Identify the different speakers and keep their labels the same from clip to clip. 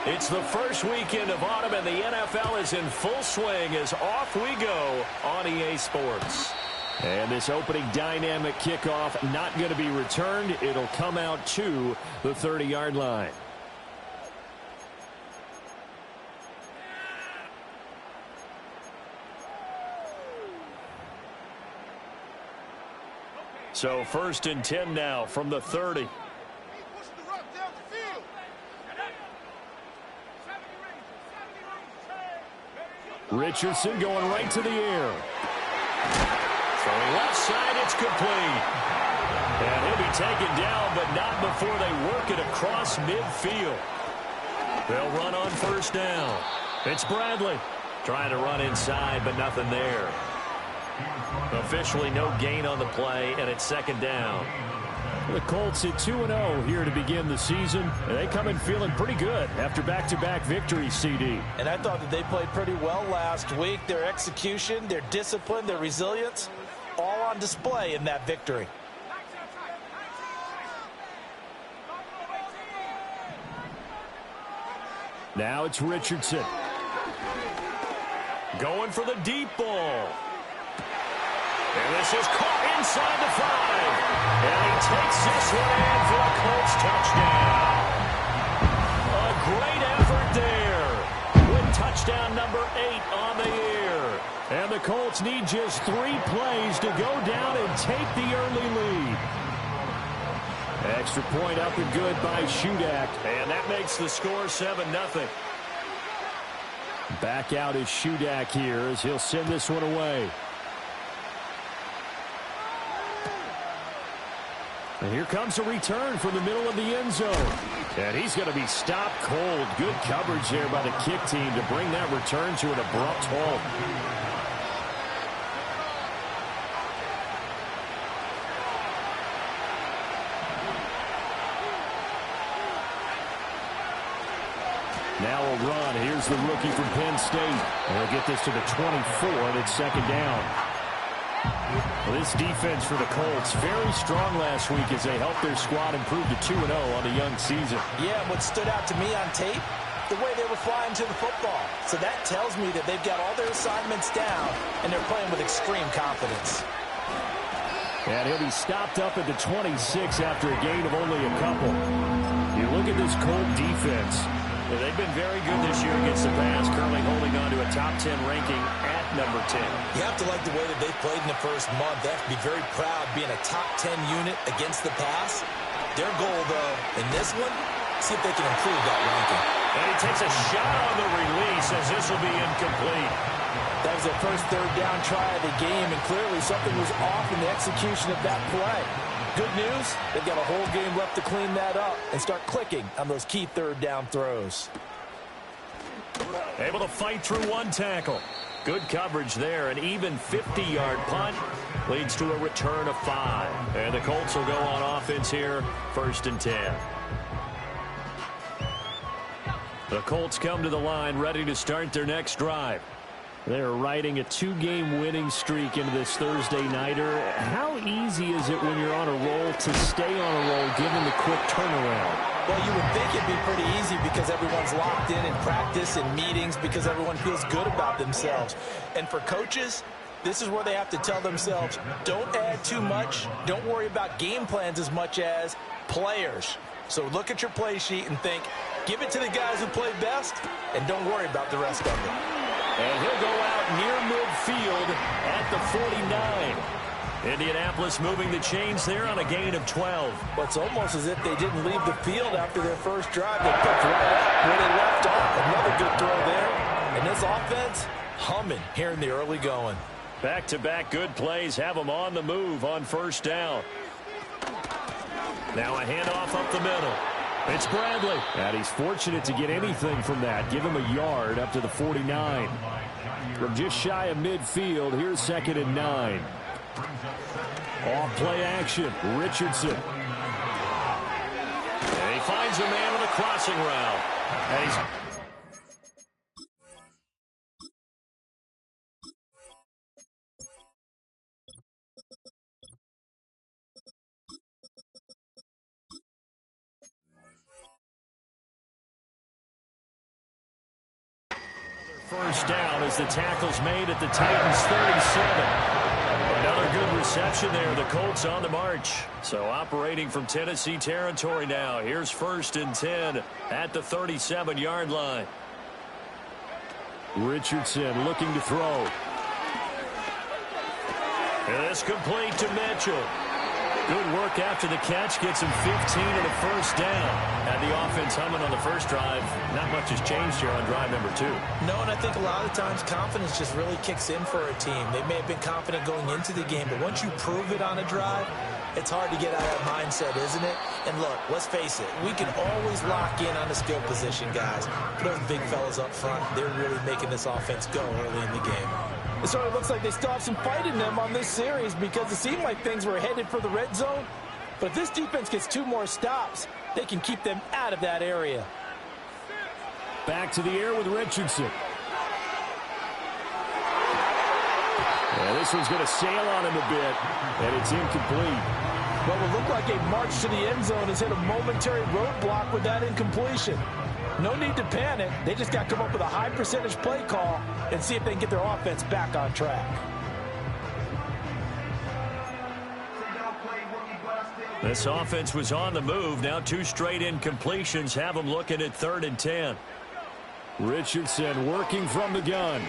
Speaker 1: It's the first weekend of autumn, and the NFL is in full swing as off we go on EA Sports. And this opening dynamic kickoff not going to be returned. It'll come out to the 30-yard line. So 1st and 10 now from the 30. Richardson going right to the air. Throwing left side, it's complete. And he'll be taken down, but not before they work it across midfield. They'll run on 1st down. It's Bradley trying to run inside, but nothing there. Officially no gain on the play, and it's 2nd down. The Colts at 2-0 here to begin the season. And they come in feeling pretty good after back-to-back victories, CD.
Speaker 2: And I thought that they played pretty well last week. Their execution, their discipline, their resilience, all on display in that victory.
Speaker 1: Now it's Richardson. Going for the deep ball. And this is caught inside the 5. And he takes this one in for a Colts touchdown. A great effort there. With touchdown number 8 on the year. And the Colts need just 3 plays to go down and take the early lead. Extra point up and good by Shudak. And that makes the score 7-0. Back out is Shudak here as he'll send this one away. And here comes a return from the middle of the end zone. And he's going to be stopped cold. Good coverage there by the kick team to bring that return to an abrupt halt. Now a run. Here's the rookie from Penn State. And he'll get this to the 24, and it's 2nd down. Well, this defense for the Colts, very strong last week as they helped their squad improve to 2-0 on the young season.
Speaker 2: Yeah, what stood out to me on tape, the way they were flying to the football. So that tells me that they've got all their assignments down, and they're playing with extreme confidence.
Speaker 1: And he'll be stopped up at the 26 after a gain of only a couple. You look at this Colt defense. Yeah, they've been very good this year against the pass, currently holding on to a top 10 ranking at number 10.
Speaker 2: You have to like the way that they've played in the first month. They have to be very proud being a top 10 unit against the pass. Their goal, though, in this one, see if they can improve that ranking.
Speaker 1: And he takes a shot on the release as this will be incomplete.
Speaker 2: That was their first 3rd down try of the game, and clearly something was off in the execution of that play. Good news, they've got a whole game left to clean that up and start clicking on those key 3rd down throws.
Speaker 1: Able to fight through 1 tackle. Good coverage there. An even 50-yard punt leads to a return of 5. And the Colts will go on offense here, 1st and 10. The Colts come to the line ready to start their next drive. They're riding a 2-game winning streak into this Thursday nighter. How easy is it when you're on a roll to stay on a roll given the quick turnaround?
Speaker 2: Well, you would think it'd be pretty easy because everyone's locked in practice and meetings because everyone feels good about themselves. And for coaches, this is where they have to tell themselves, don't add too much. Don't worry about game plans as much as players. So look at your play sheet and think, give it to the guys who play best, and don't worry about the rest of it.
Speaker 1: And he'll go out near midfield at the 49. Indianapolis moving the chains there on a gain of 12.
Speaker 2: But it's almost as if they didn't leave the field after their first drive. They picked right up where they left off. Another good throw there. And this offense humming here in the early going.
Speaker 1: Back-to-back good plays have them on the move on 1st down. Now a handoff up the middle. It's Bradley. And he's fortunate to get anything from that. Give him a yard up to the 49. From just shy of midfield, here's 2nd and 9. Off play action. Richardson. And he finds a man with a crossing route. And he's First down as the tackle's made at the Titans 37. Another good reception there. The Colts on the march. So operating from Tennessee territory now. Here's 1st and 10 at the 37-yard line. Richardson looking to throw. And it's complete to Mitchell. Good work after the catch. Gets him 15 and a first down. Had the offense humming on the first drive. Not much has changed here on drive number 2.
Speaker 2: No, and I think a lot of times confidence just really kicks in for a team. They may have been confident going into the game, but once you prove it on a drive, it's hard to get out of that mindset, isn't it? And look, let's face it, we can always lock in on the skill position, guys. But those big fellas up front, they're really making this offense go early in the game.
Speaker 3: It sort of looks like they still have some fight in them on this series because it seemed like things were headed for the red zone. But if this defense gets 2 more stops, they can keep them out of that area.
Speaker 1: Back to the air with Richardson. And this one's going to sail on him a bit, and it's incomplete.
Speaker 3: What will look like a march to the end zone has hit a momentary roadblock with that incompletion. No need to panic. They just got to come up with a high percentage play call and see if they can get their offense back on track.
Speaker 1: This offense was on the move. Now 2 straight incompletions have them looking at 3rd and 10. Richardson working from the gun.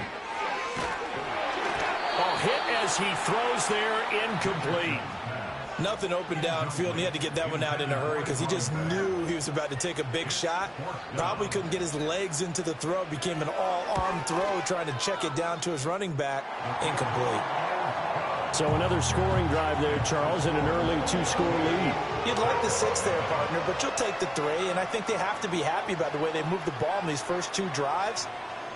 Speaker 1: Oh, hit as he throws there, incomplete.
Speaker 2: Nothing open downfield, and he had to get that one out in a hurry because he just knew he was about to take a big shot. Probably couldn't get his legs into the throw. Became an all-arm throw trying to check it down to his running back. Incomplete.
Speaker 1: So another scoring drive there, Charles, and an early 2-score lead.
Speaker 2: You'd like the 6 there, partner, but you'll take the 3, and I think they have to be happy about the way they moved the ball in these first 2 drives.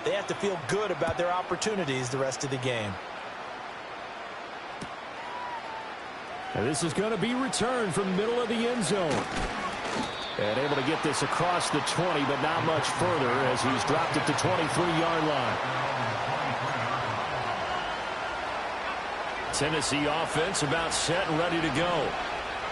Speaker 2: They have to feel good about their opportunities the rest of the game.
Speaker 1: And this is going to be returned from the middle of the end zone. And able to get this across the 20, but not much further as he's dropped at the 23-yard line. Tennessee offense about set and ready to go.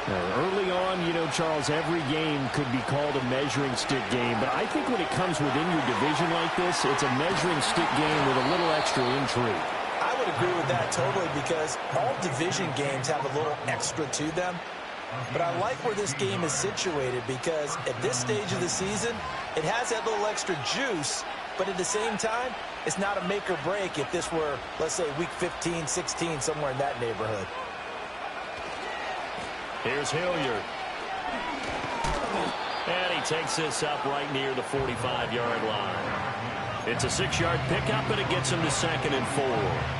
Speaker 1: Now, early on, you know, Charles, every game could be called a measuring stick game. But I think when it comes within your division like this, it's a measuring stick game with a little extra intrigue.
Speaker 2: I would agree with that totally because all division games have a little extra to them. But I like where this game is situated because at this stage of the season, it has that little extra juice. But at the same time, it's not a make or break if this were, let's say, week 15, 16, somewhere in that neighborhood.
Speaker 1: Here's Hilliard. And he takes this up right near the 45-yard line. It's a 6-yard pickup, and it gets him to 2nd and 4.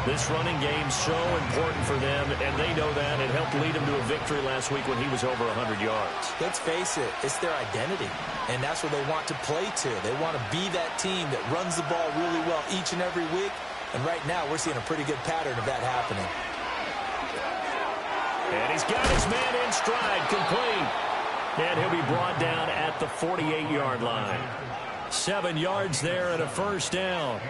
Speaker 1: This running game's so important for them, and they know that. It helped lead him to a victory last week when he was over 100 yards.
Speaker 2: Let's face it, it's their identity, and that's what they want to play to. They want to be that team that runs the ball really well each and every week, and right now we're seeing a pretty good pattern of that happening.
Speaker 1: And he's got his man in stride, complete. And he'll be brought down at the 48-yard line. 7 yards there and a first down.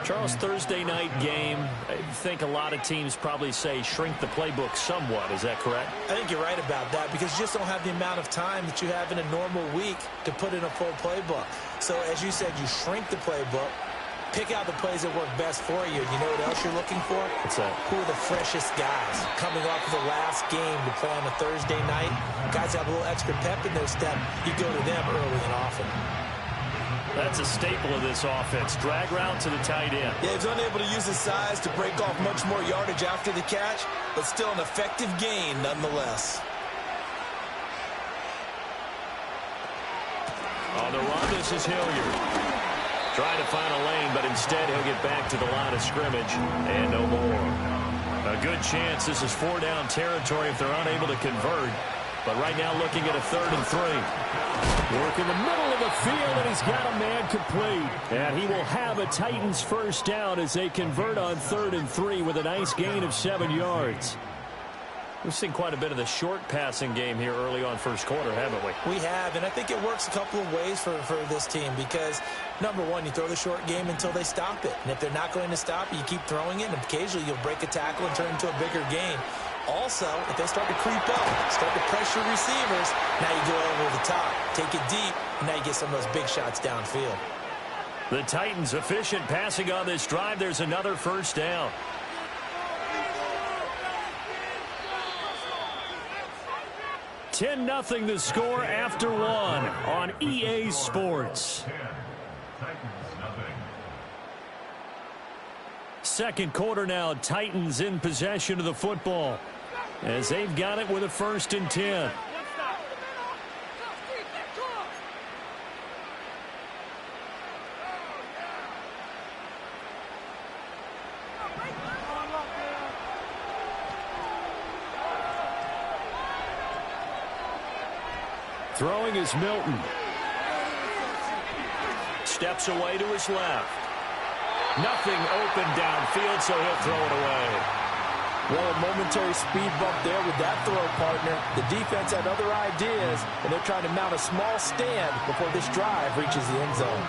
Speaker 1: Charles, Thursday night game, I think a lot of teams probably say shrink the playbook somewhat. Is that correct?
Speaker 2: I think you're right about that because you just don't have the amount of time that you have in a normal week to put in a full playbook. So as you said, you shrink the playbook, pick out the plays that work best for you. You know what else you're looking for?
Speaker 1: What's that?
Speaker 2: Who are the freshest guys coming off of the last game to play on a Thursday night? Guys have a little extra pep in their step. You go to them early and often.
Speaker 1: That's a staple of this offense. Drag route to the tight end.
Speaker 2: Yeah, he's unable to use his size to break off much more yardage after the catch, but still an effective gain nonetheless.
Speaker 1: On the run, this is Hilliard. Trying to find a lane, but instead he'll get back to the line of scrimmage and no more. A good chance this is 4-down territory if they're unable to convert. But right now looking at a 3rd and 3. Work in the middle of the field, and he's got a man complete. And he will have a Titans first down as they convert on 3rd and 3 with a nice gain of 7 yards. We've seen quite a bit of the short passing game here early on first quarter, haven't we?
Speaker 2: We have, and I think it works a couple of ways for this team because, number one, you throw the short game until they stop it. And if they're not going to stop it, you keep throwing it, and occasionally you'll break a tackle and turn it into a bigger gain. Also, if they start to creep up, start to pressure receivers, now you go over the top, take it deep, and now you get some of those big shots downfield.
Speaker 1: The Titans efficient passing on this drive. There's another first down. (10-0) the score after one on EA Sports. Second quarter now, Titans in possession of the football as they've got it with a 1st and 10. Throwing is Milton. Steps away to his left. Nothing open downfield, so he'll throw it away.
Speaker 3: Well, a momentary speed bump there with that throw, partner. The defense had other ideas, and they're trying to mount a small stand before this drive reaches the end zone.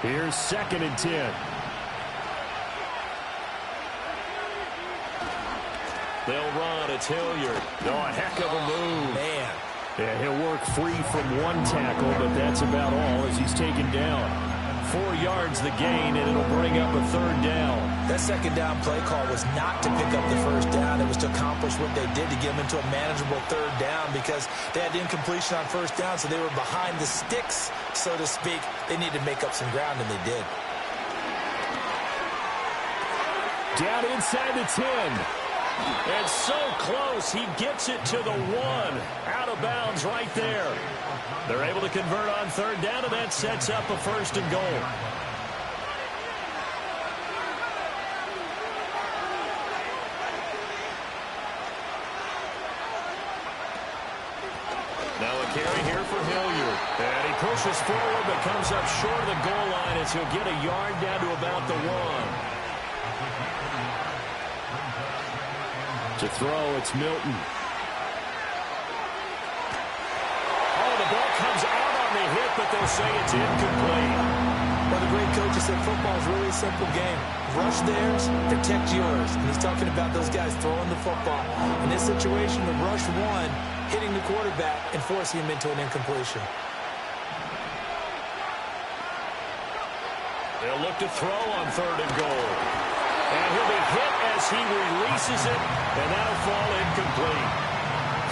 Speaker 1: Here's 2nd and 10. They'll run. It's Hilliard. Oh, a heck of a move.
Speaker 3: Man.
Speaker 1: Yeah, he'll work free from one tackle, but that's about all as he's taken down. 4 yards the gain, and it'll bring up a 3rd down.
Speaker 2: That 2nd down play call was not to pick up the 1st down. It was to accomplish what they did to get them into a manageable 3rd down because they had incompletion on 1st down, so they were behind the sticks, so to speak. They needed to make up some ground, and they did.
Speaker 1: Down inside the 10. And so close, he gets it to the 1. Out of bounds right there. They're able to convert on 3rd down, and that sets up a 1st and goal. Now a carry here for Hilliard. And he pushes forward, but comes up short of the goal line as he'll get a yard down to about the 1. To throw, it's Milton. Oh, the ball comes out on the hit, but they'll say it's incomplete.
Speaker 2: Well, the great coaches said football is really a simple game. Rush theirs, protect yours. And he's talking about those guys throwing the football. In this situation, the rush one, hitting the quarterback and forcing him into an incompletion.
Speaker 1: They'll look to throw on 3rd and goal. And he'll be hit as he releases it, and that'll fall incomplete.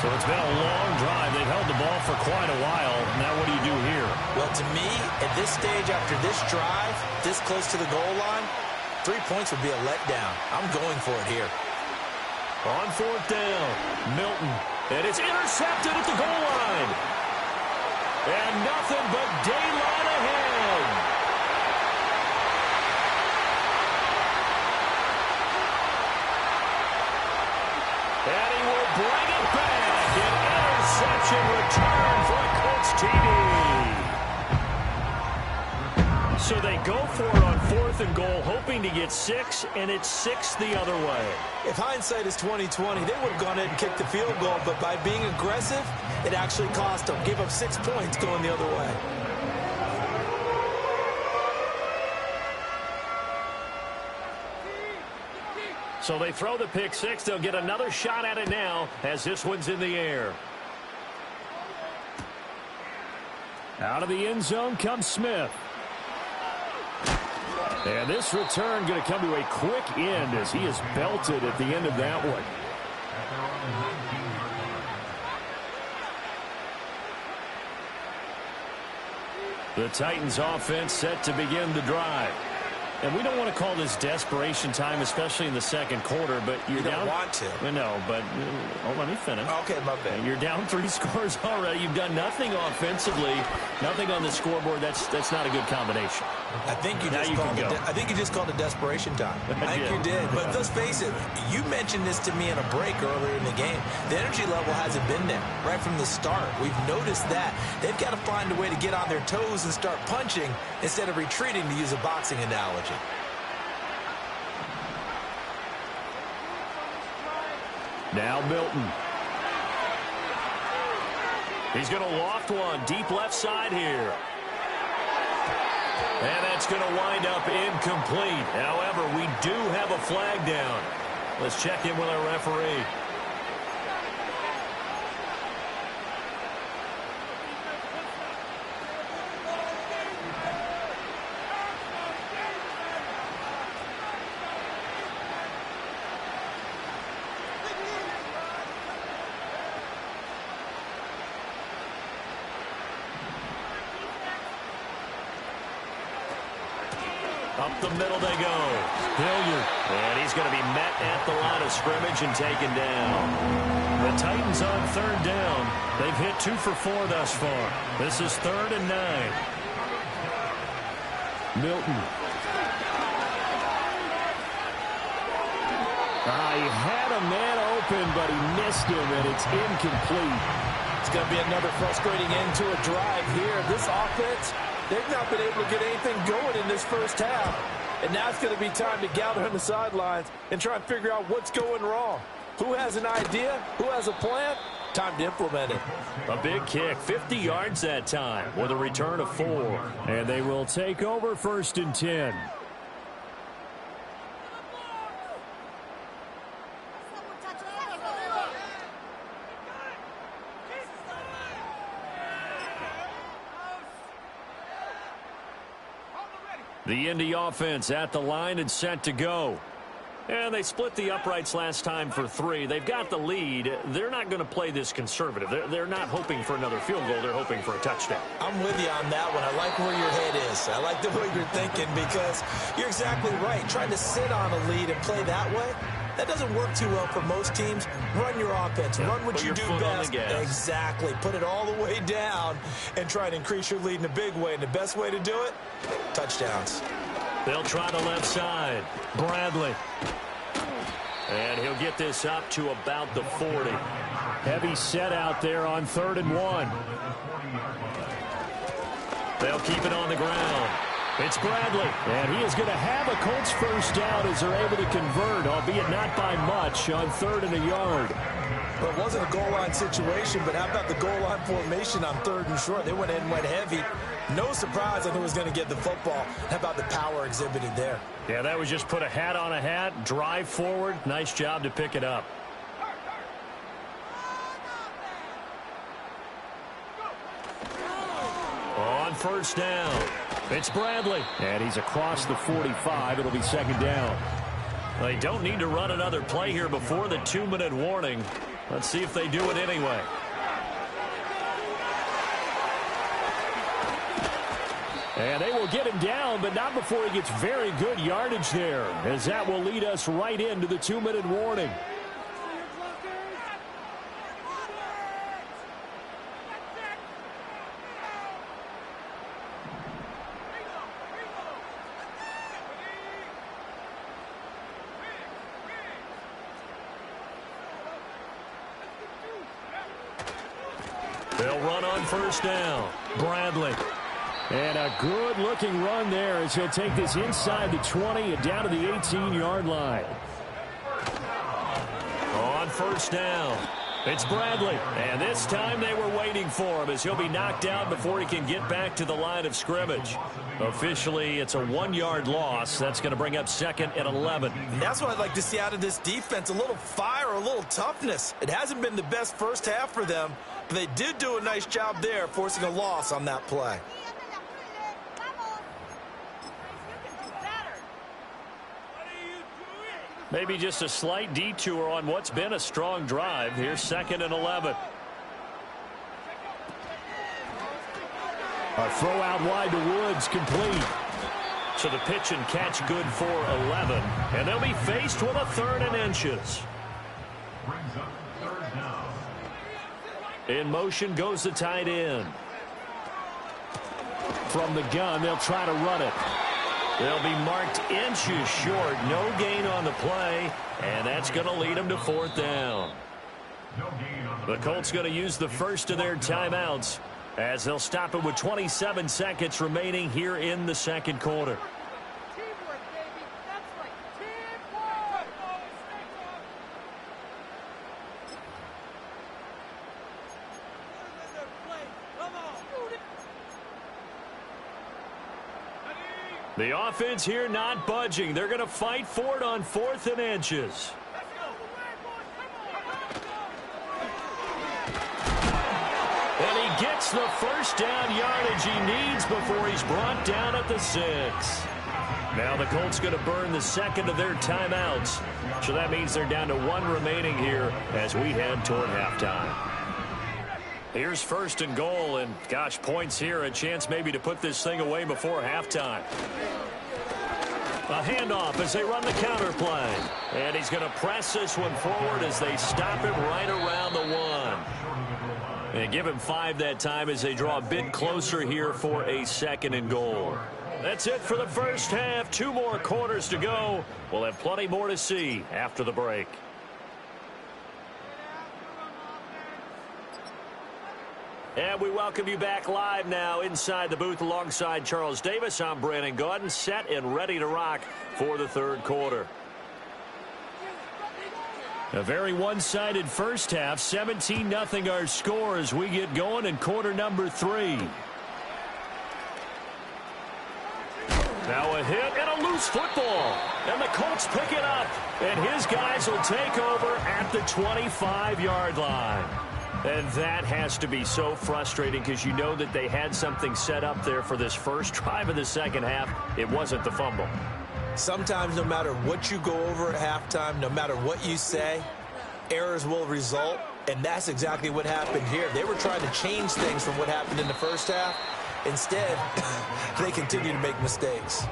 Speaker 1: So it's been a long drive. They've held the ball for quite a while. Now what do you do here?
Speaker 2: Well, to me, at this stage after this drive, this close to the goal line, 3 points would be a letdown. I'm going for it here.
Speaker 1: On 4th down, Milton. And it's intercepted at the goal line. And nothing but daylight ahead. And he will bring it back. An interception return for a Colts TD. So they go for it on 4th and goal, hoping to get 6, and it's 6 the other way.
Speaker 2: If hindsight is 20/20, they would have gone ahead and kicked the field goal, but by being aggressive, it actually cost them. Gave up 6 points going the other way.
Speaker 1: So they throw the pick 6. They'll get another shot at it now as this one's in the air. Out of the end zone comes Smith. And this return going to come to a quick end as he is belted at the end of that one. The Titans offense set to begin the drive. And we don't want to call this desperation time, especially in the second quarter, but you're down.
Speaker 2: You don't want to.
Speaker 1: No, but let me finish.
Speaker 2: Okay, my bad.
Speaker 1: You're down 3 scores already. You've done nothing offensively, nothing on the scoreboard. That's not a good combination.
Speaker 2: I think you just called it desperation time. I think you did. But let's face it, you mentioned this to me in a break earlier in the game. The energy level hasn't been there right from the start. We've noticed that. They've got to find a way to get on their toes and start punching instead of retreating, to use a boxing analogy.
Speaker 1: Now Milton. He's going to loft one deep left side here. And that's going to wind up incomplete. However, we do have a flag down. Let's check in with our referee. Up the middle they go. Hilliard. And he's going to be met at the line of scrimmage and taken down. The Titans on third down. They've hit 2 for 4 thus far. This is 3rd and 9. Milton. He had a man open, but he missed him, and it's incomplete.
Speaker 3: It's going to be another frustrating end to a drive here. This offense, they've not been able to get anything going in this first half. And now it's going to be time to gather on the sidelines and try and figure out what's going wrong. Who has an idea? Who has a plan? Time to implement it.
Speaker 1: A big kick, 50 yards that time with a return of 4. And they will take over 1st and 10. The Indy offense at the line and set to go. And they split the uprights last time for 3. They've got the lead. They're not going to play this conservative. They're not hoping for another field goal. They're hoping for a touchdown.
Speaker 2: I'm with you on that one. I like where your head is. I like the way you're thinking because you're exactly right. Trying to sit on a lead and play that way, that doesn't work too well for most teams. Run your offense. Run what you do best. Exactly. Put it all the way down and try to increase your lead in a big way. And the best way to do it, touchdowns.
Speaker 1: They'll try the left side. Bradley. And he'll get this up to about the 40. Heavy set out there on 3rd and 1. They'll keep it on the ground. It's Bradley. And he is going to have a Colts first down as they're able to convert, albeit not by much, on 3rd and a yard.
Speaker 2: Well, it wasn't a goal line situation, but how about the goal line formation on 3rd and short? They went in and went heavy. No surprise on who was going to get the football. How about the power exhibited there?
Speaker 1: Yeah, that was just put a hat on a hat, drive forward. Nice job to pick it up. On 1st down, it's Bradley. And he's across the 45. It'll be 2nd down. They don't need to run another play here before the 2-minute warning. Let's see if they do it anyway. And they will get him down, but not before he gets very good yardage there, as that will lead us right into the 2-minute warning. They'll run on 1st down. Bradley. And a good-looking run there as he'll take this inside the 20 and down to the 18-yard line. On 1st down, it's Bradley. And this time they were waiting for him as he'll be knocked out before he can get back to the line of scrimmage. Officially, it's a 1-yard loss. That's going to bring up 2nd and 11.
Speaker 2: And that's what I'd like to see out of this defense, a little fire, a little toughness. It hasn't been the best first half for them, but they did do a nice job there, forcing a loss on that play.
Speaker 1: Maybe just a slight detour on what's been a strong drive. Here's 2nd and 11. A throw out wide to Woods, complete. So the pitch and catch good for 11. And they'll be faced with a 3rd and inches. In motion goes the tight end. From the gun, they'll try to run it. They'll be marked inches short. No gain on the play, and that's going to lead them to 4th down. The Colts going to use the first of their timeouts as they'll stop it with 27 seconds remaining here in the 2nd quarter. The offense here not budging. They're going to fight for it on 4th and inches. And he gets the first down yardage he needs before he's brought down at the 6. Now the Colts going to burn the 2nd of their timeouts. So that means they're down to 1 remaining here as we head toward halftime. Here's 1st and goal, and gosh, points here, a chance maybe to put this thing away before halftime. A handoff as they run the counter play. And he's going to press this one forward as they stop it right around the 1. And give him 5 that time as they draw a bit closer here for a 2nd and goal. That's it for the first half. 2 more quarters to go. We'll have plenty more to see after the break. And we welcome you back live now inside the booth alongside Charles Davis. I'm Brandon Gaudin, set and ready to rock for the 3rd quarter. A very one-sided first half. 17-0 our score as we get going in quarter number 3. Now a hit and a loose football. And the Colts pick it up. And his guys will take over at the 25-yard line. And that has to be so frustrating because you know that they had something set up there for this first drive of the second half. It wasn't the fumble.
Speaker 2: Sometimes no matter what you go over at halftime, no matter what you say, errors will result. And that's exactly what happened here. They were trying to change things from what happened in the first half. Instead, they continue to make mistakes.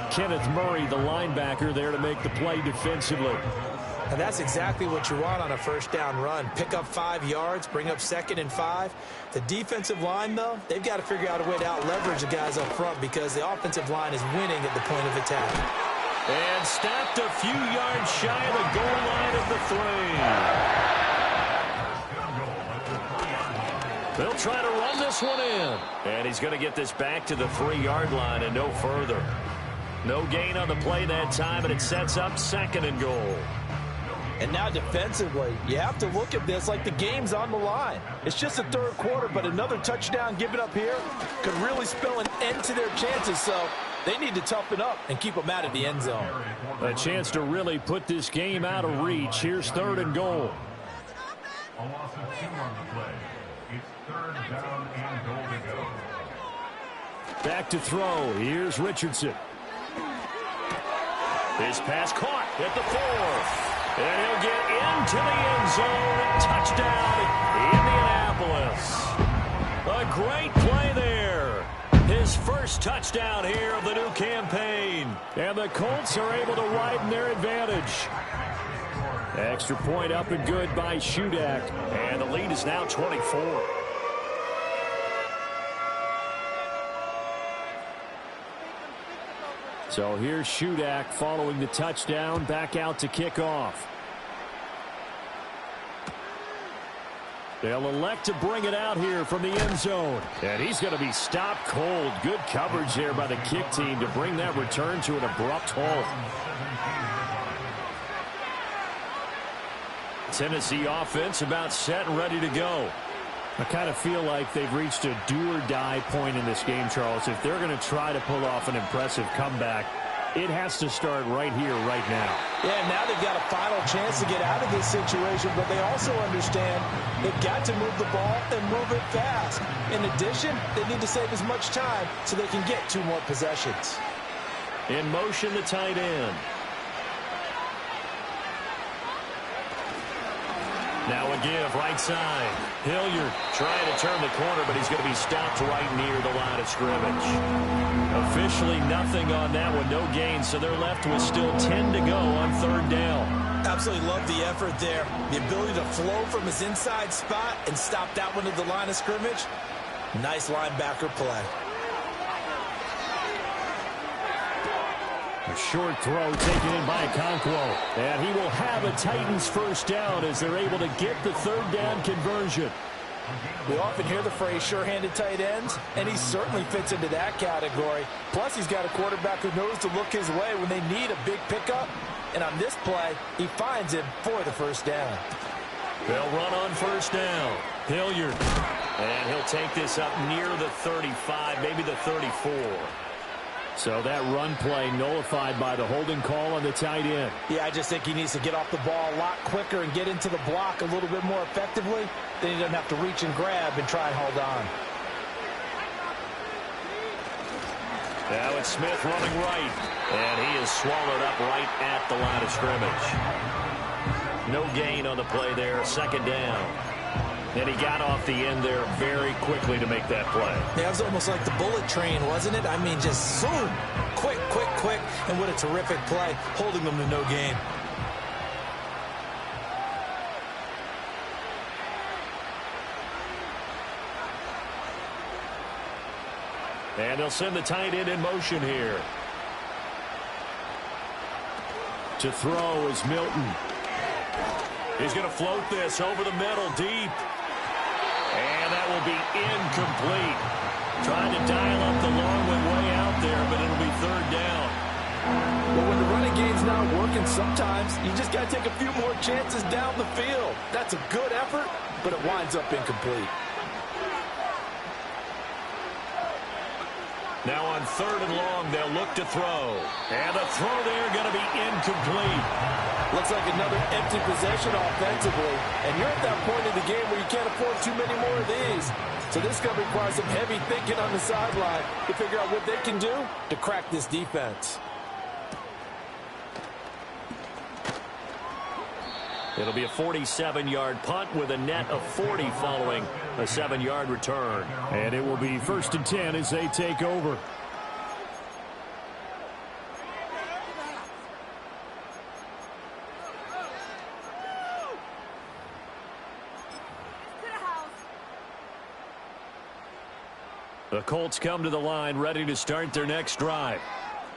Speaker 1: Kenneth Murray, the linebacker, there to make the play defensively.
Speaker 2: And that's exactly what you want on a first down run. Pick up 5 yards, bring up 2nd and 5. The defensive line, though, they've got to figure out a way to out-leverage the guys up front because the offensive line is winning at the point of attack.
Speaker 1: And stopped a few yards shy of the goal line of the 3. They'll try to run this one in. And he's going to get this back to the 3-yard line and no further. No gain on the play that time, and it sets up 2nd and goal.
Speaker 3: And now defensively, you have to look at this like the game's on the line. It's just the 3rd quarter, but another touchdown given up here could really spell an end to their chances. So they need to toughen up and keep them out of the end zone.
Speaker 1: A chance to really put this game out of reach. Here's 3rd and goal.
Speaker 4: A loss of 2 on the play. It's 3rd down and goal to go.
Speaker 1: Back to throw. Here's Richardson. His pass caught at the 4. And he'll get into the end zone. Touchdown, Indianapolis. A great play there. His first touchdown here of the new campaign. And the Colts are able to widen their advantage. Extra point up and good by Shudak. And the lead is now 24. So here's Shudak following the touchdown, back out to kick off. They'll elect to bring it out here from the end zone. And he's going to be stopped cold. Good coverage there by the kick team to bring that return to an abrupt halt. Tennessee offense about set and ready to go. I kind of feel like they've reached a do-or-die point in this game, Charles. If they're going to try to pull off an impressive comeback, it has to start right here, right now.
Speaker 3: Yeah, now they've got a final chance to get out of this situation, but they also understand they've got to move the ball and move it fast. In addition, they need to save as much time so they can get 2 more possessions.
Speaker 1: In motion, the tight end. Now a give, right side. Hilliard trying to turn the corner, but he's going to be stopped right near the line of scrimmage. Officially nothing on that one, no gain, so they're left with still 10 to go on 3rd down.
Speaker 2: Absolutely love the effort there. The ability to flow from his inside spot and stop that one at the line of scrimmage. Nice linebacker play.
Speaker 1: A short throw taken in by Okonkwo. And he will have a Titans first down as they're able to get the 3rd down conversion.
Speaker 3: We often hear the phrase sure-handed tight ends, and he certainly fits into that category. Plus, he's got a quarterback who knows to look his way when they need a big pickup. And on this play, he finds him for the first down.
Speaker 1: They'll run on first down. Hilliard. And he'll take this up near the 35, maybe the 34. So that run play nullified by the holding call on the tight end.
Speaker 3: Yeah, I just think he needs to get off the ball a lot quicker and get into the block a little bit more effectively. Then he doesn't have to reach and grab and try and hold on.
Speaker 1: Now it's Smith running right. And he is swallowed up right at the line of scrimmage. No gain on the play there, 2nd down. And he got off the end there very quickly to make that play.
Speaker 2: Yeah, it was almost like the bullet train, wasn't it? I mean, just zoom. Quick, quick, quick. And what a terrific play, holding them to no gain.
Speaker 1: And they'll send the tight end in motion here. To throw is Milton. He's going to float this over the middle deep. And that will be incomplete. Trying to dial up the long one way out there, but it'll be third down.
Speaker 3: But when the running game's not working, sometimes you just got to take a few more chances down the field. That's a good effort, but it winds up incomplete.
Speaker 1: Now on third and long, they'll look to throw. And the throw there going to be incomplete.
Speaker 3: Looks like another empty possession offensively. And you're at that point in the game where you can't afford too many more of these. So this is going to require some heavy thinking on the sideline to figure out what they can do to crack this defense.
Speaker 1: It'll be a 47-yard punt with a net of 40 following a 7-yard return. And it will be 1st and 10 as they take over. The Colts come to the line ready to start their next drive.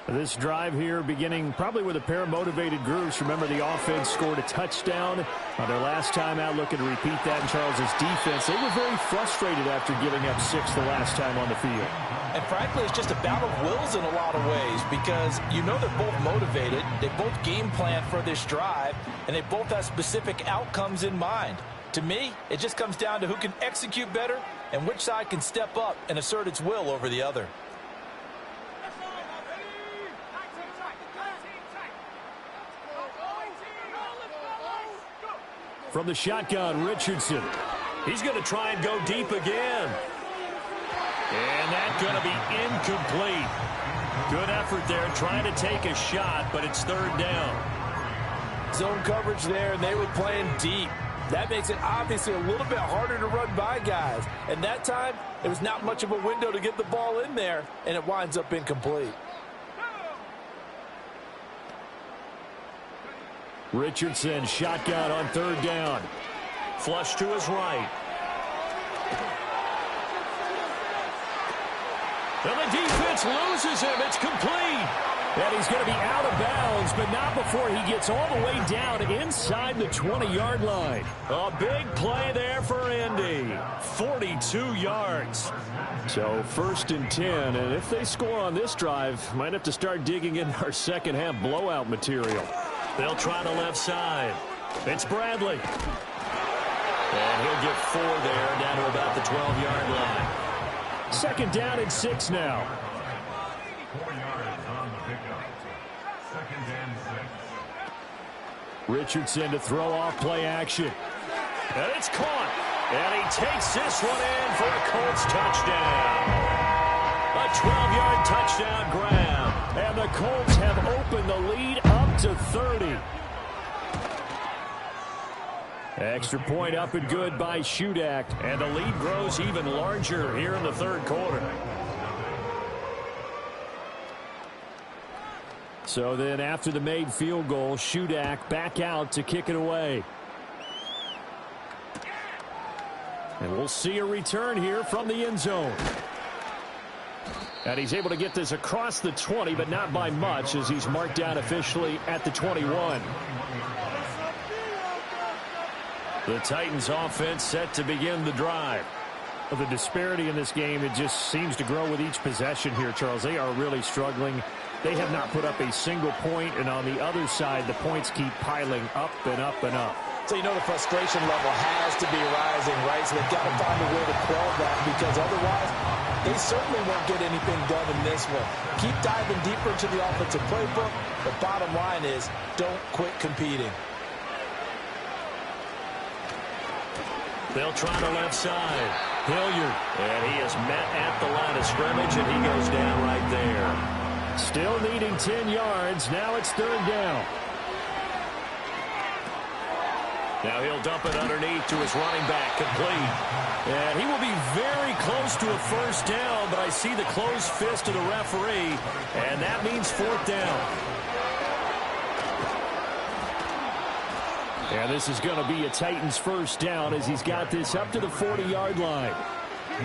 Speaker 1: This drive here beginning probably with a pair of motivated groups. Remember, the offense scored a touchdown on their last time out, looking to repeat that in Charles's defense. They were very frustrated after giving up 6 the last time on the field.
Speaker 2: And frankly, it's just a battle of wills in a lot of ways because you know they're both motivated. They both game plan for this drive, and they both have specific outcomes in mind. To me, it just comes down to who can execute better and which side can step up and assert its will over the other.
Speaker 1: From the shotgun, Richardson. He's going to try and go deep again. And that's going to be incomplete. Good effort there trying to take a shot, but it's third down.
Speaker 3: Zone coverage there, and they were playing deep. That makes it obviously a little bit harder to run by guys. And that time, there was not much of a window to get the ball in there, and it winds up incomplete.
Speaker 1: Richardson, shotgun on third down. Flush to his right. And the defense loses him. It's complete. And he's going to be out of bounds, but not before he gets all the way down inside the 20-yard line. A big play there for Indy. 42 yards. So 1st and 10, and if they score on this drive, might have to start digging in our second half blowout material. They'll try the left side. It's Bradley. And he'll get 4 there, down to about the 12-yard line. 2nd down and 6 now.
Speaker 4: 4 yards on the pickup. 2nd and 6.
Speaker 1: Richardson to throw off play action. And it's caught. And he takes this one in for a Colts touchdown. A 12-yard touchdown grab. And the Colts have opened the lead up to 30. Extra point up and good by Shudak. And the lead grows even larger here in the third quarter. So then after the made field goal, Shudak back out to kick it away. And we'll see a return here from the end zone. And he's able to get this across the 20, but not by much as he's marked down officially at the 21. The Titans offense set to begin the drive. The disparity in this game, it just seems to grow with each possession here, Charles. They are really struggling. They have not put up a single point, and on the other side, the points keep piling up and up and up.
Speaker 3: So you know the frustration level has to be rising, right? So they've got to find a way to quell that because otherwise they certainly won't get anything done in this one. Keep diving deeper into the offensive playbook. The bottom line is don't quit competing.
Speaker 1: They'll try the left side. Hilliard. And he is met at the line of scrimmage, and he goes down right there. Still needing 10 yards. Now it's third down. Now he'll dump it underneath to his running back, complete. And he will be very close to a first down, but I see the closed fist of the referee, and that means fourth down. And this is going to be a Titans first down as he's got this up to the 40-yard line.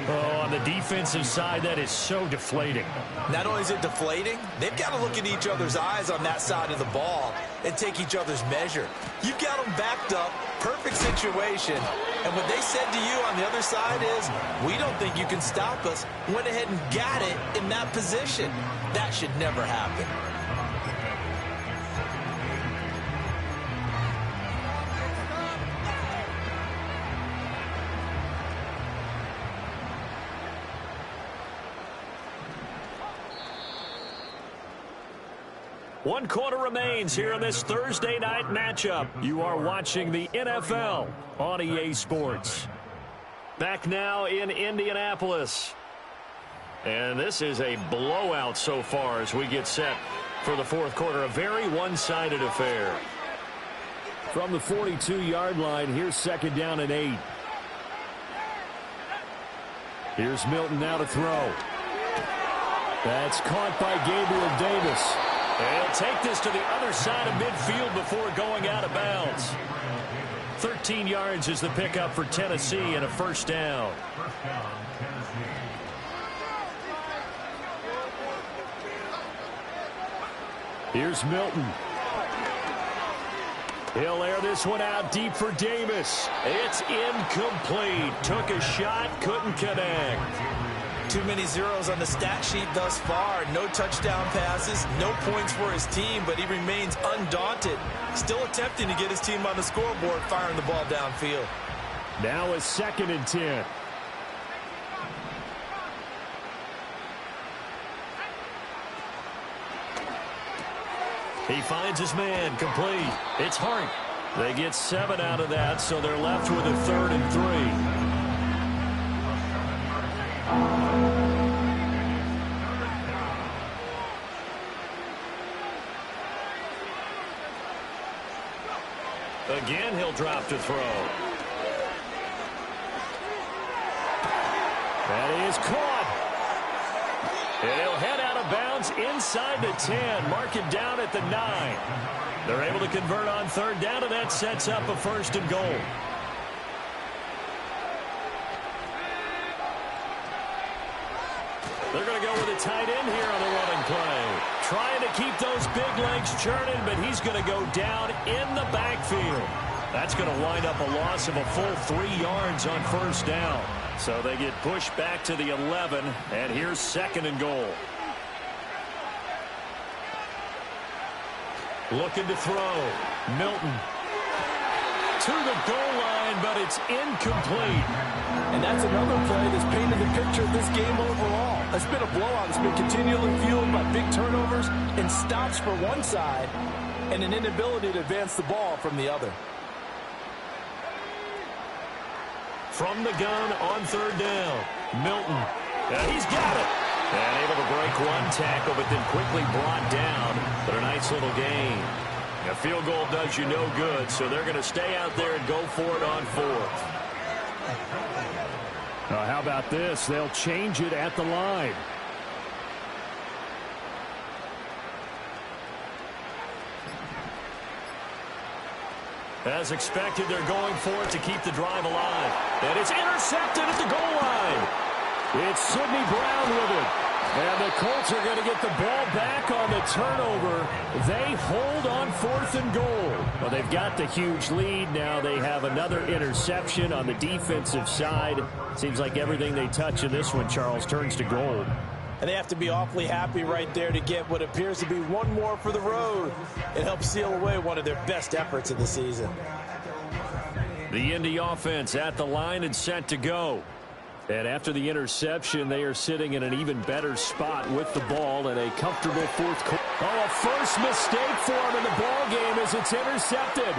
Speaker 1: Oh, on the defensive side, that is so deflating.
Speaker 2: Not only is it deflating, they've got to look in each other's eyes on that side of the ball and take each other's measure. You've got them backed up, perfect situation, and what they said to you on the other side is, we don't think you can stop us. Went ahead and got it in that position. That should never happen.
Speaker 1: One quarter remains here in this Thursday night matchup. You are watching the NFL on EA Sports. Back now in Indianapolis. And this is a blowout so far as we get set for the fourth quarter. A very one-sided affair. From the 42-yard line, here's second down and 8. Here's Milton now to throw. That's caught by Gabriel Davis. And he'll take this to the other side of midfield before going out of bounds. 13 yards is the pickup for Tennessee and a first down. Here's Milton. He'll air this one out deep for Davis. It's incomplete. Took a shot, couldn't connect.
Speaker 2: Too many zeros on the stat sheet thus far. No touchdown passes, no points for his team, but he remains undaunted. Still attempting to get his team on the scoreboard, firing the ball downfield.
Speaker 1: Now a second and 10. He finds his man, complete. It's Hart. They get 7 out of that, so they're left with a third and 3. Again, he'll drop to throw. That is caught. And he'll head out of bounds inside the 10. Mark it down at the 9. They're able to convert on third down, and that sets up a first and goal. They're going to go with a tight end here on the running play. Trying to keep those big legs churning, but he's going to go down in the backfield. That's going to wind up a loss of a full 3 yards on first down. So they get pushed back to the 11, and here's second and goal. Looking to throw. Milton. To the goal line, but it's incomplete.
Speaker 3: And that's another play that's painted the picture of this game overall. It's been a blowout. It's been continually fueled by big turnovers and stops for one side and an inability to advance the ball from the other.
Speaker 1: From the gun on third down, Milton. He's got it. And able to break one tackle, but then quickly brought down. But a nice little gain. A field goal does you no good, so they're going to stay out there and go for it on fourth. How about this? They'll change it at the line. As expected, they're going for it to keep the drive alive. And it's intercepted at the goal line. It's Sidney Brown with it. And the Colts are going to get the ball back on the turnover. They hold on fourth and goal. Well, they've got the huge lead. Now they have another interception on the defensive side. Seems like everything they touch in this one, Charles, turns to gold.
Speaker 3: And they have to be awfully happy right there to get what appears to be one more for the road. It helps seal away one of their best efforts of the season.
Speaker 1: The Indy offense at the line and set to go. And after the interception, they are sitting in an even better spot with the ball in a comfortable fourth quarter. Oh, a first mistake for him in the ball game as it's intercepted.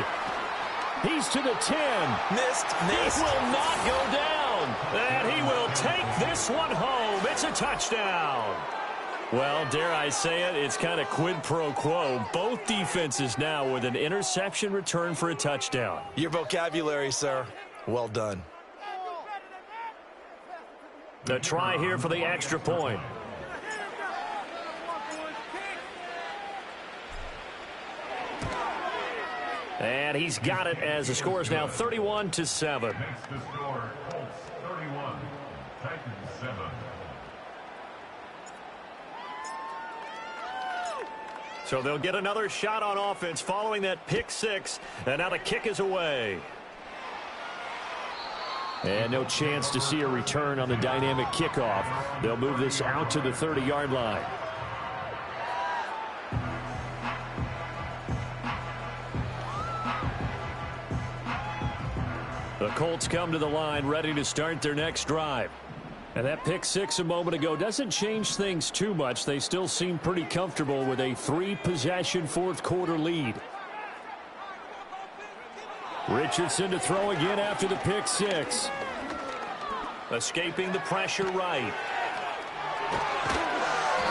Speaker 1: He's to the 10.
Speaker 2: Missed.
Speaker 1: He will not go down. And he will take this one home. It's a touchdown. Well, dare I say it, it's kind of quid pro quo. Both defenses now with an interception return for a touchdown.
Speaker 2: Your vocabulary, sir. Well done.
Speaker 1: The try here for the extra point. And he's got it as the score is now 31-7.
Speaker 4: Makes the score Colts 31, Titans 7.
Speaker 1: So they'll get another shot on offense following that pick six. And now the kick is away. And no chance to see a return on the dynamic kickoff. They'll move this out to the 30-yard line. The Colts come to the line ready to start their next drive. And that pick six a moment ago doesn't change things too much. They still seem pretty comfortable with a 3-possession fourth-quarter lead. Richardson to throw again after the pick six. Escaping the pressure right.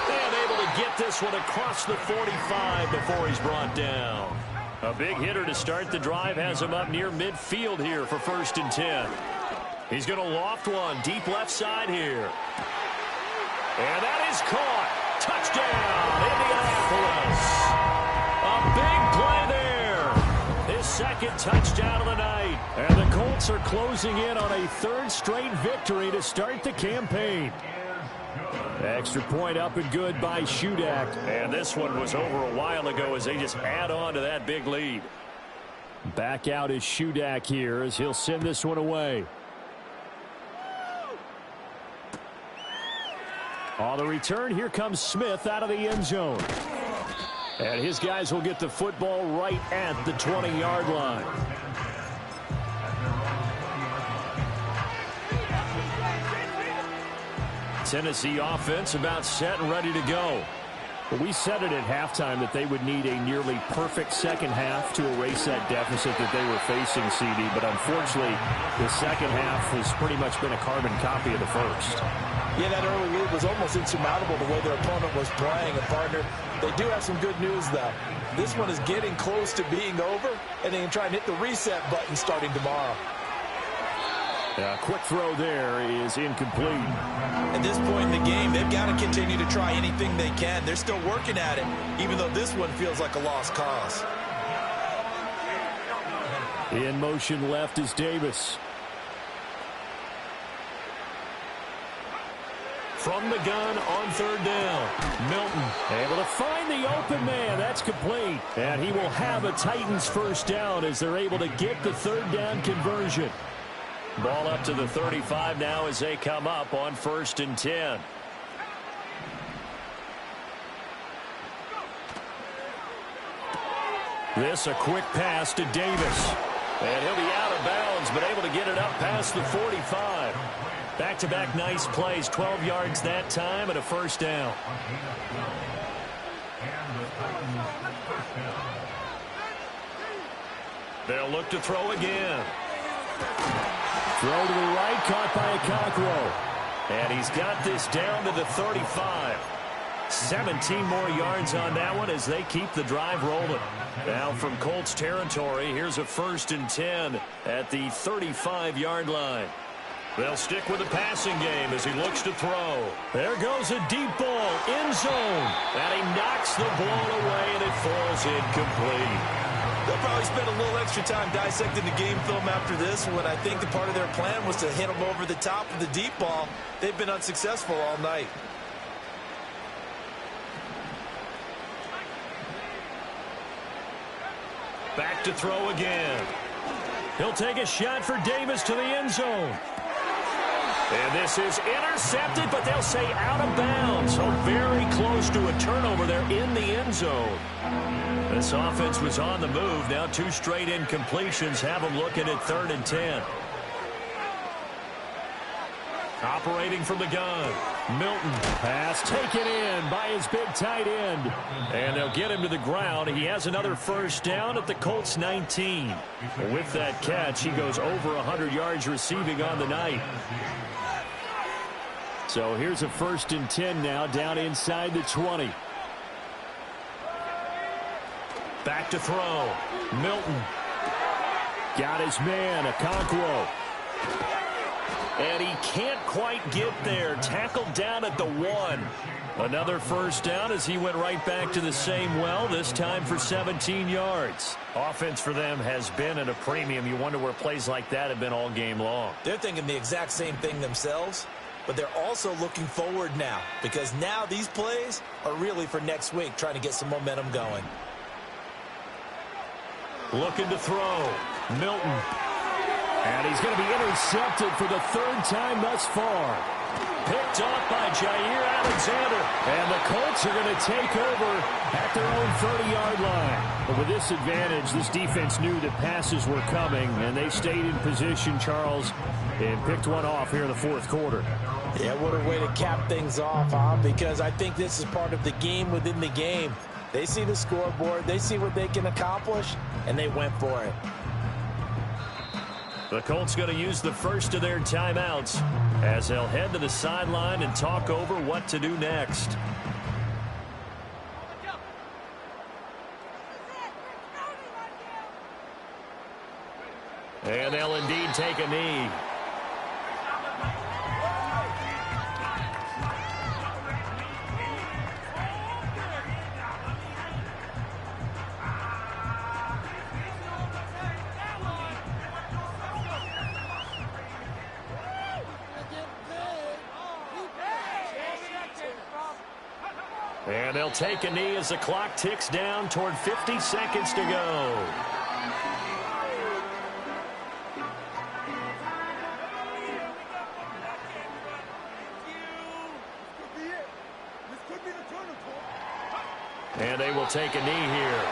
Speaker 1: And able to get this one across the 45 before he's brought down. A big hitter to start the drive has him up near midfield here for 1st and 10. He's going to loft one deep left side here. And that is caught. Touchdown, Indianapolis. A big play there. His second touchdown of the night. And the Colts are closing in on a 3rd straight victory to start the campaign. Extra point up and good by Shudak. And this one was over a while ago as they just add on to that big lead. Back out is Shudak here as he'll send this one away. On the return, here comes Smith out of the end zone. And his guys will get the football right at the 20-yard line. Tennessee offense about set and ready to go. But we said it at halftime that they would need a nearly perfect second half to erase that deficit that they were facing, CD. But unfortunately, the second half has pretty much been a carbon copy of the first.
Speaker 3: Yeah, that early lead was almost insurmountable the way their opponent was playing. And, partner, they do have some good news, though. This one is getting close to being over, and they can try and hit the reset button starting tomorrow.
Speaker 1: A quick throw there is incomplete.
Speaker 2: At this point in the game, they've got to continue to try anything they can. They're still working at it, even though this one feels like a lost cause.
Speaker 1: In motion left is Davis. From the gun on 3rd down. Milton able to find the open man. That's complete. And he will have a Titans first down as they're able to get the 3rd down conversion. Ball up to the 35 now as they come up on 1st and 10. This a quick pass to Davis. And he'll be out of bounds, but able to get it up past the 45. Back-to-back nice plays, 12 yards that time and a first down. They'll look to throw again. Throw to the right, caught by Okongwu. And he's got this down to the 35. 17 more yards on that one as they keep the drive rolling. Now from Colts territory, here's a 1st and 10 at the 35-yard line. They'll stick with the passing game as he looks to throw. There goes a deep ball, end zone. And he knocks the ball away, and it falls incomplete.
Speaker 2: They'll probably spend a little extra time dissecting the game film after this one. I think the part of their plan was to hit them over the top of the deep ball. They've been unsuccessful all night.
Speaker 1: Back to throw again. He'll take a shot for Davis to the end zone. And this is intercepted, but they'll say out of bounds. So very close to a turnover there in the end zone. This offense was on the move. Now 2 straight incompletions have them looking at 3rd and 10. Operating from the gun. Milton. Pass taken in by his big tight end. And they'll get him to the ground. He has another first down at the Colts 19. With that catch, he goes over 100 yards receiving on the night. So here's a 1st and 10 now, down inside the 20. Back to throw. Milton. Got his man, Okonkwo. And he can't quite get there. Tackled down at the 1. Another 1st down as he went right back to the same well, this time for 17 yards. Offense for them has been at a premium. You wonder where plays like that have been all game long.
Speaker 2: They're thinking the exact same thing themselves, but they're also looking forward now, because now these plays are really for next week, trying to get some momentum going.
Speaker 1: Looking to throw. Milton. And he's going to be intercepted for the 3rd time thus far. Picked off by Jair Alexander. And the Colts are going to take over at their own 30-yard line. But with this advantage, this defense knew that passes were coming, and they stayed in position, Charles, and picked one off here in the 4th quarter.
Speaker 3: Yeah, what a way to cap things off, huh? Because I think this is part of the game within the game. They see the scoreboard, they see what they can accomplish, and they went for it.
Speaker 1: The Colts going to use the first of their timeouts as they'll head to the sideline and talk over what to do next. And they'll indeed take a knee. And they'll take a knee as the clock ticks down toward 50 seconds to go. And they will take a knee here.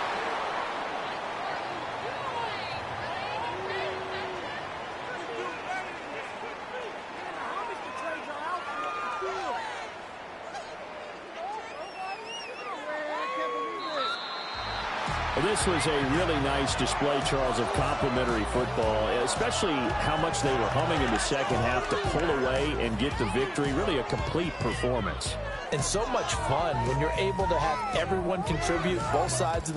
Speaker 1: This was a really nice display, Charles, of complimentary football, especially how much they were humming in the second half to pull away and get the victory. Really a complete performance.
Speaker 3: And so much fun when you're able to have everyone contribute, both sides of the